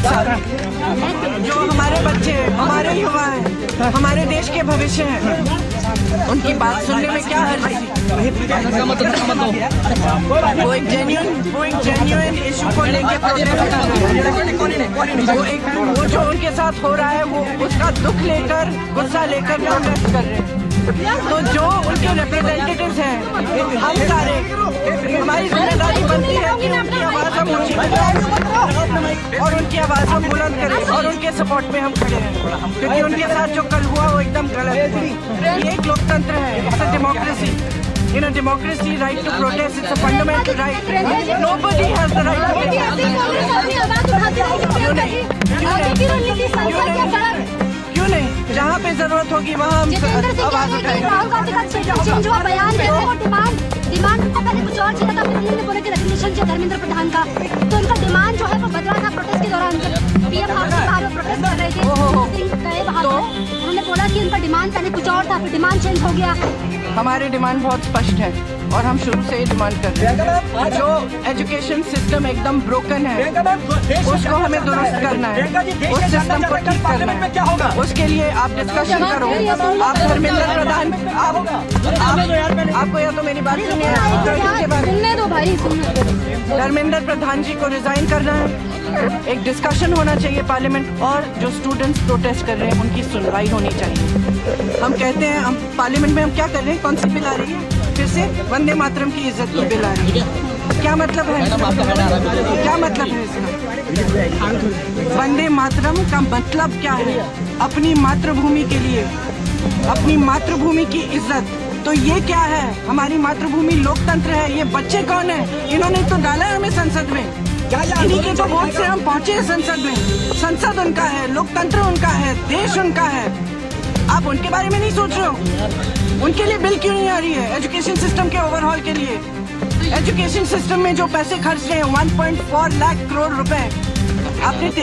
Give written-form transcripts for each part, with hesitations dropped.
साथ। जो हमारे बच्चे, हमारे युवा हैं, हमारे देश के भविष्य हैं, उनकी बात सुनने में क्या हर्ज है? वो एक जेन्युइन इशू को लेके प्रोटेस्ट कर रहे हैं। वो जो उनके साथ हो रहा है वो उसका दुख लेकर, गुस्सा लेकर प्रोटेस्ट कर रहे हैं। तो जो उनके रिप्रेजेंटेटिव्स हैं, हम सारे, हमारी जिम्मेदारी बनती है कि उनकी आवाज़ हम ऊंची करें और उनकी आवाज़ हम बुलंद करें और उनके सपोर्ट में हम खड़े हैं, क्योंकि उनके साथ जो कल हुआ वो एकदम गलत है। ये एक लोकतंत्र है, it's a democracy. In a democracy, right to protest, it's a fundamental right. Nobody has the right to protest. क्यों नहीं? जहाँ पे जरूरत होगी वहाँ हम आवाज उठाएंगे। डिमांड उनका पहले कुछ और चाहिए था, फिर बोले कि रेजिग्नेशन चाहिए धर्मेंद्र प्रधान का, तो उनका डिमांड जो है वो बदला था प्रोटेस्ट के दौरान। पीएम बाहर प्रोटेस्ट कर रहे थे, गए वहाँ तो उन्होंने बोला कि उनका डिमांड पहले कुछ और था, फिर डिमांड चेंज हो गया। हमारी डिमांड बहुत स्पष्ट है और हम शुरू से ही डिमांड कर रहे हैं। जो एजुकेशन सिस्टम एकदम ब्रोकन है उसको हमें दुरुस्त करना है, उस सिस्टम को ठीक करना है। उसके लिए आप डिस्कशन करो। आप धर्मेंद्र प्रधान, आपको या तो मेरी बात सुननी है, धर्मेंद्र प्रधान जी को रिजाइन करना है। एक डिस्कशन होना चाहिए पार्लियामेंट, और जो स्टूडेंट्स प्रोटेस्ट कर रहे हैं उनकी सुनवाई होनी चाहिए। हम कहते हैं, हम पार्लियामेंट में हम क्या कर रहे हैं? कौन सी बिल आ रही है? फिर से वंदे मातरम की इज्जत की बिल आ रही है। क्या मतलब है? क्या मतलब है इसका? वंदे मातरम का मतलब क्या है? अपनी मातृभूमि के लिए, अपनी मातृभूमि की इज्जत। तो ये क्या है? हमारी मातृभूमि लोकतंत्र है। ये बच्चे कौन है? इन्होंने तो डाला है हमें संसद में, इन्हीं के तो वोट से हम पहुंचे हैं संसद में। संसद उनका है, लोकतंत्र उनका है, देश उनका है। आप उनके बारे में नहीं सोच रहे हो? उनके लिए बिल क्यों नहीं आ रही है? एजुकेशन सिस्टम के ओवरहॉल के लिए, एजुकेशन सिस्टम में जो पैसे खर्च रहे हैं 1.4 लाख करोड़ रुपए,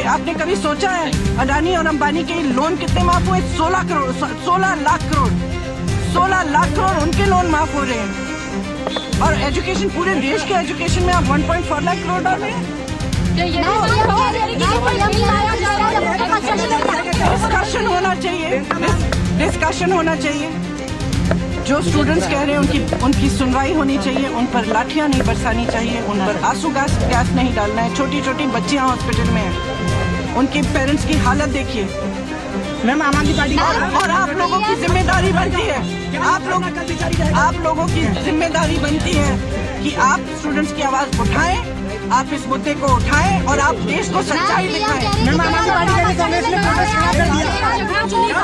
आपने कभी सोचा है अडानी और अंबानी के लोन कितने माफ हुए? 16 लाख करोड़ उनके लोन माफ हो रहे हैं। और एजुकेशन, पूरे देश के एजुकेशन में आप 1.4 लाख करोड़ डाल रहे हैं। डिस्कशन होना चाहिए। जो स्टूडेंट्स कह रहे हैं उनकी सुनवाई होनी चाहिए, उन पर लाठियां नहीं बरसानी चाहिए, उन पर आंसू गैस नहीं डालना है। छोटी छोटी बच्चियां हॉस्पिटल में हैं, उनके पेरेंट्स की हालत देखिए। मैम, आम आदमी पार्टी और आप लोगों की जिम्मेदारी बनती है, आप लोगों की जिम्मेदारी बनती है कि आप स्टूडेंट्स की आवाज उठाएं, आप इस मुद्दे को उठाएं और आप देश को सच्चाई दिखाएं।